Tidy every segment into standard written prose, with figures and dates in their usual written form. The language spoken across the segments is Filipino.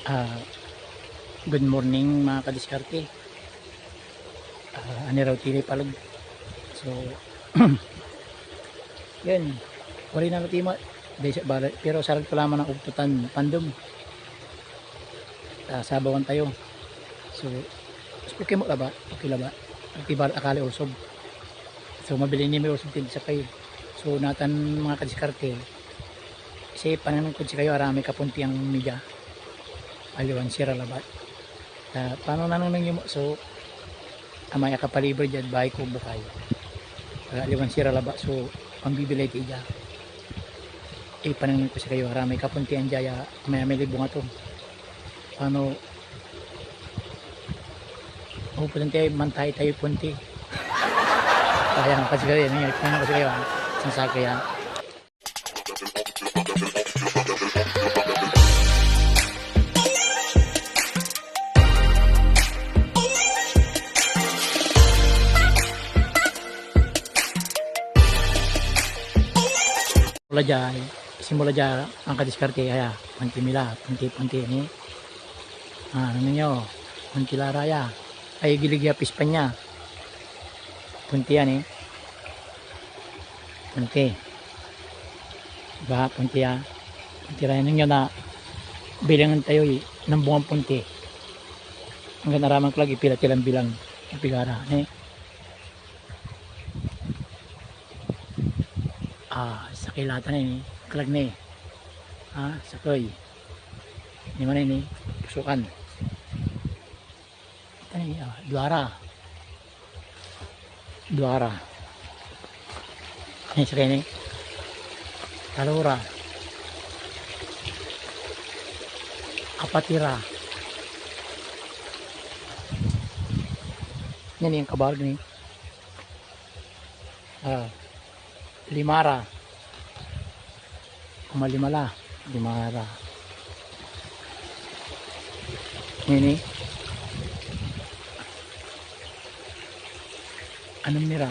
Ah, Good morning mga kadiskarte. Ani raw tili palag. So, yun. Wali na natima. Pero sarag pa lamang ng ugtutan pandom. Sabawan tayo. So, okay mo laba? Okay laba? Okay ba akali usog? So, mabili ni may usog din sa kayo. So, natan mga kadiskarte. Kasi pananong kung si kayo arami kapunti ang media. Aliwan sira labat. Paano nanang mo? So, amay akapalibre dyan, bahay ko bukay. Aliwan sira laba. So, pambibilay ti dyan. Panangin ko sa kayo, harami kapunti ang jaya, may libo nga to. Paano, pupunti tayo, mantay tayo punti. Kaya nga kasi kayo, nangyari ko kasi kayo, isang sako yan. Simula dyan ang kadiskarte kaya punti mila, punti ni ano ninyo, punti laraya ay giligya pispan niya punti yan punti ba punti yan punti raya ninyo na bilangan tayo ng bungang punti hanggang naraman ko lagi pila tilang bilang pigara sa kilatan na kalag na sakoy ini mana ini pusukan ini duara ini sakay ini talura apatira ini yang kabar nih limara limara ini anong mira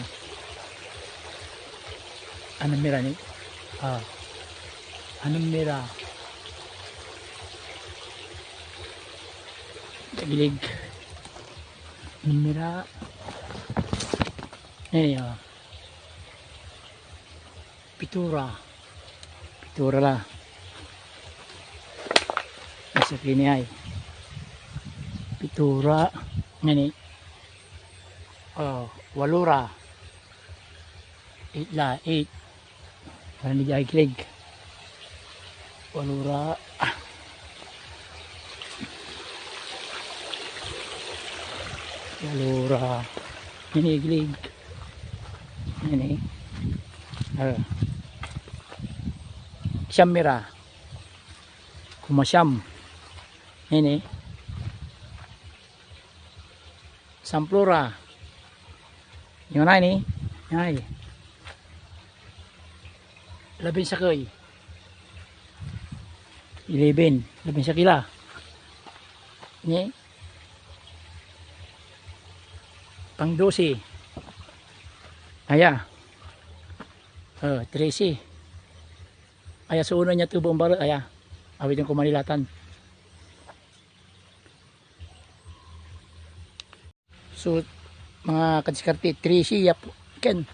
nih anong mira gilig anong mira ini pitura lah nasa kini ay pitura ini walura 8 para di jay kilig walura ini kilig ini siyam mira kumasyam ini samplura yung na ini ay labing sakoy 11 labing sakila ini pang 12 aya 13 aya sa una niya tubong balot aya awit yung kumanilatan so mga kadiskarte 13 yap ken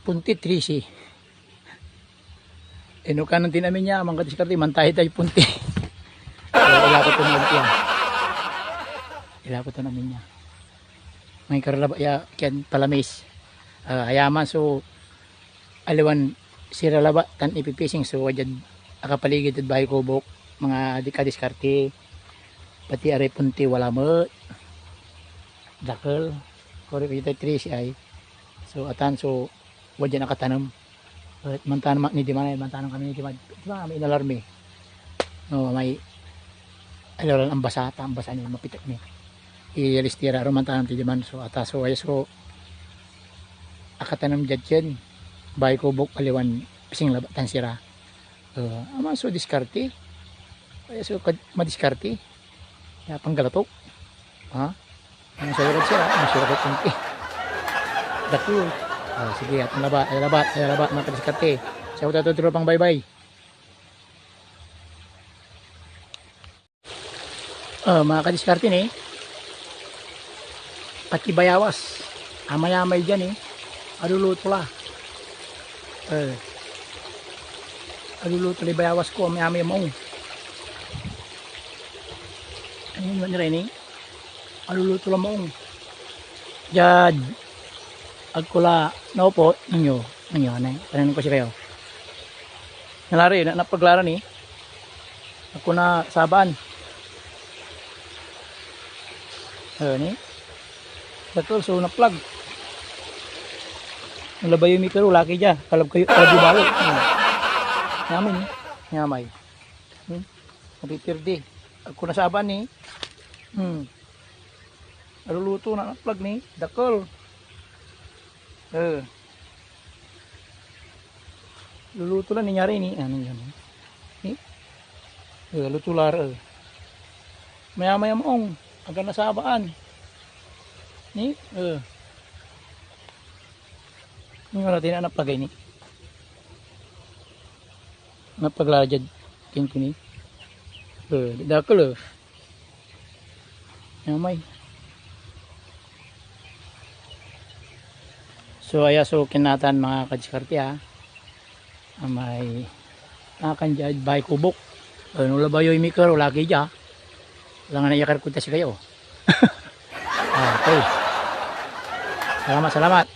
punti 13 inukanan din namin niya mga kadiskarte mantahi tayo punti so ilapot to namin niya may karalaba ya ken palamis hayaman so aliwan sira laba tan ipipising so wajan akapaligid at bahay kubok mga kadiskarte pati aray punti wala mo dakal kore kita 13 ay so atan so wajan nakatanam at mantanam ni di mana mantanam kami ni di mana may inalarme no may alaran ang basa ni mapitak ni ialistira ro mantanam ti di man so ataso ay so akatanam jadjen bahay kubok aliwan pising labatan sira ama so diskarte ay so madiskarte ya panggalatok ang sayagot sira ang sayagot punti dakul sige atong labat mga kadiskarte sa utang pang bye bye. Mga kadiskarte ni. Pati bayawas. Amay-amay dyan aluluto la. Aluluto li bayawas ko. Amay-amay mo. Ano yun nila aluluto lang mo. Jad. Agkula. Naupo. Ninyo. Tanong ko siya kayo. Nalari. Napaglara ni. Ako na sabaan. Ni. Betul, so na-plug. Nalabay yung mikro, laki dyan. Kalab kayo, kalab yung balo. Ngamin Ngamay. Napitirdi. Ako na saban ni. Aluluto na na-plug ni. Dakol. Luluto lang ninyari ni. Ano yan? Luto lar. Maya-maya moong. Agad na sabaan. Ni, Ini natin na naplagay ni. Napaglajad king kini. Dakol. Yamay. So so kinatan mga kadiskarte May akan jad bay kubok. Ano labayo yung mikro laki dya. Lang na yakar kunta si kayo. Okay. Salamat.